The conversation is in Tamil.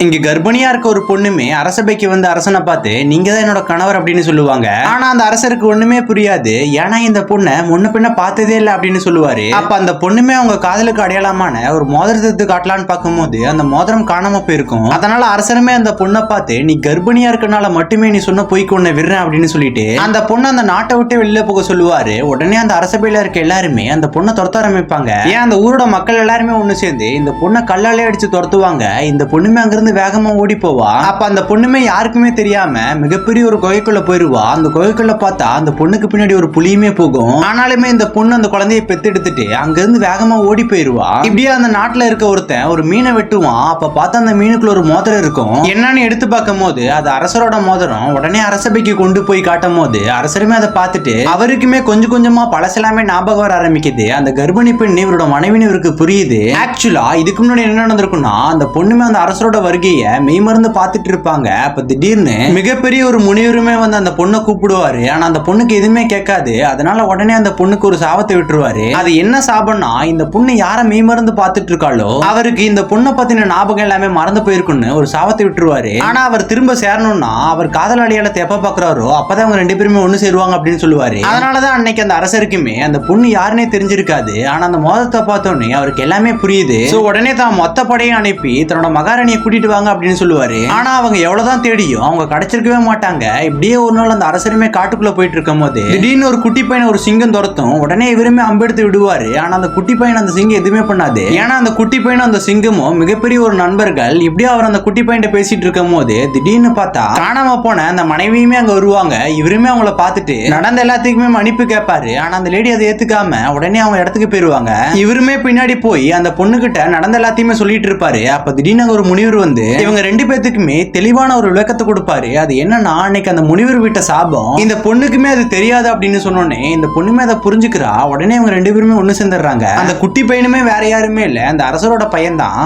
இங்க கர்ப்பிணியா இருக்க ஒரு பொண்ணுமே அரசபைக்கு வந்து அரசனை பார்த்து நீங்க தான் என்னோட கணவர் அப்படின்னு சொல்லுவாங்க. ஆனா அந்த அரசருக்கு ஒண்ணுமே புரியாது. ஏன்னா இந்த பொண்ணை முன்ன பின்ன பார்த்ததே இல்லை அப்படின்னு சொல்லுவாரு. அப்ப அந்த பொண்ணுமே அவங்க காதலுக்கு அடையாளமான ஒரு மோதிரத்தை காட்டலான்னு பார்க்கும்போது அந்த மோதிரம் காணாம போயிருக்கும். அதனால அரசருமே அந்த பொண்ணை பார்த்து நீ கர்ப்பிணியா இருக்கனால மட்டுமே நீ சொன்ன பொய்க்கு உன்னை விடுறேன் அப்படின்னு சொல்லிட்டு அந்த பொண்ணை அந்த நாட்டை விட்டு வெளியில போக சொல்லுவாரு. உடனே அந்த அரசபையில இருக்க எல்லாருமே அந்த பொண்ணை துரத்த ஆரம்பிப்பாங்க. ஏன் அந்த ஊரோட மக்கள் எல்லாருமே ஒண்ணு சேர்ந்து இந்த பொண்ணை கல்லாலே அடிச்சு துரத்துவாங்க. இந்த பொண்ணுமே அங்கிருந்து வேகமா ஓடி போவா. அப்ப அந்த பொண்ணுமே யாருக்குமே தெரியாம மிகப்பெரிய ஒரு குகைக்குள்ள போயிருவா. அந்த குகைக்குள்ள பார்த்தா அந்த பொண்ணுக்கு பின்னாடி ஒரு புலியுமே போகும். ஆனாலுமே இந்த பொண்ணு அந்த குழந்தையை பெத்தெடுத்துட்டு அங்கிருந்து வேகமா ஓடி போயிருவா. இப்படியே அந்த நாட்டுல இருக்க ஒருத்தன் ஒரு மீனை வெட்டுவான். அப்ப பார்த்தா அந்த மீனுக்குள்ள ஒரு மோதிரம் இருக்கும். என்னன்னு எடுத்து பார்க்கும் போது அது அரசரோட மோதிரம். உடனே அரசபைக்கு கொண்டு போய் காட்டும் போது அரசருமே அதை பார்த்துட்டு அவருக்குமே கொஞ்சம் கொஞ்சமா பழசெல்லாமே ஞாபகம் வர ஆரம்பிக்குது. அந்த கர்ப்பிணி பெண் இவரோட மனைவின்னு இவருக்கு புரியுது. ஆக்சுவலா இதுக்கு முன்னாடி என்ன நடந்திருக்கும்னா அந்த பொண்ணுமே அந்த அரசரோட வருகையை மெய்மறந்து பார்த்துட்டு இருப்பாங்க. அப்ப திடீர்னு மிகப்பெரிய ஒரு முனிவருமே வந்து அந்த பொண்ணை கூப்பிடுவாரு. ஆனா அந்த பொண்ணுக்கு எதுவுமே கேட்காது. அதனால உடனே அந்த பொண்ணுக்கு ஒரு சாபத்தை விட்டுருவாரு. அது என்ன சாபம்னா இந்த பொண்ணு யார மெய்மறந்து பார்த்துட்டு இருக்காளோ அவருக்கு இந்த பொண்ணை பத்தின ஞாபகம் எல்லாமே மறந்து போயிருக்குன்னு ஒரு சாபத்தை விட்டுருவாரு. ஆனா அவர் திரும்ப சேரணும்னா அவர் காதலாளியாலத்தை எப்ப பாக்குறாரோ அப்பதான் அவங்க ரெண்டு பேருமே ஒண்ணு சேருவாங்க அப்படின்னு சொல்லுவாரு. அதனாலதான் அன்னைக்கு அந்த அரசருக்குமே அந்த பொண்ணு யாருன்னே தெரிஞ்சிருக்காது. ஆனா அந்த மோதத்தை பார்த்தோன்னே அவருக்கு எல்லாமே புரியுது. உடனே தான் மொத்த படையை அனுப்பி தன்னோட மகாராணியை கூட்டிட்டு வாங்க அப்படின்னு சொல்லுவாரு. ஆனா அவங்க எவ்வளவுதான் தேடியும் அவங்க கிடைச்சிருக்கவே மாட்டாங்க. இப்படியே ஒரு நாள் அந்த அரசருமே காட்டுக்குள்ள போயிட்டு இருக்கும் போது திடீர்னு ஒரு குட்டி பையனை ஒரு சிங்கம் துரத்தும். உடனே இவருமே அம்பெடுத்து விடுவாரு. ஆனா அந்த குட்டி பையன் அந்த சிங்கம் எதுவுமே பண்ணாது. ஏன்னா அந்த குட்டி பையனும் அந்த சிங்கமும் மிகப்பெரிய ஒரு நண்பர்கள். இப்படியே அவர் அந்த குட்டி பையன் பேசிட்டு இருக்கும் போது திடீர்னு பார்த்தா காணாம போன அந்த மனைவியுமே அங்க வருவாங்க. இவருமே அவங்கள பார்த்துட்டு நடந்த எல்லாத்துக்குமே மன்னிப்பு கேட்பாரு. ஆனா அந்த லேடி அதை ஏத்துக்காம உடனே அவங்க இடத்துக்கு போயிருவாங்க. இவருமே பின்னாடி போய் அந்த பொண்ணு கிட்ட நடந்த எல்லாத்தையுமே சொல்லிட்டு இருப்பாரு. அப்ப திடீர்னு ஒரு முனிவர் வந்து இவங்க ரெண்டு பேத்துக்குமே தெளிவான ஒரு விளக்கத்தை கொடுப்பாரு. அது என்னன்னா அன்னைக்கு அந்த முனிவர் விட்ட சாபம் இந்த பொண்ணுக்குமே அது தெரியாது அப்படின்னு சொன்னோன்னே இந்த பொண்ணுமே அதை புரிஞ்சுக்கிறா. உடனே இவங்க ரெண்டு பேருமே ஒண்ணு சேர்ந்துடுறாங்க. அந்த குட்டி பையனுமே வேற யாருமே இல்ல, அந்த அரசரோட பையன் தான்.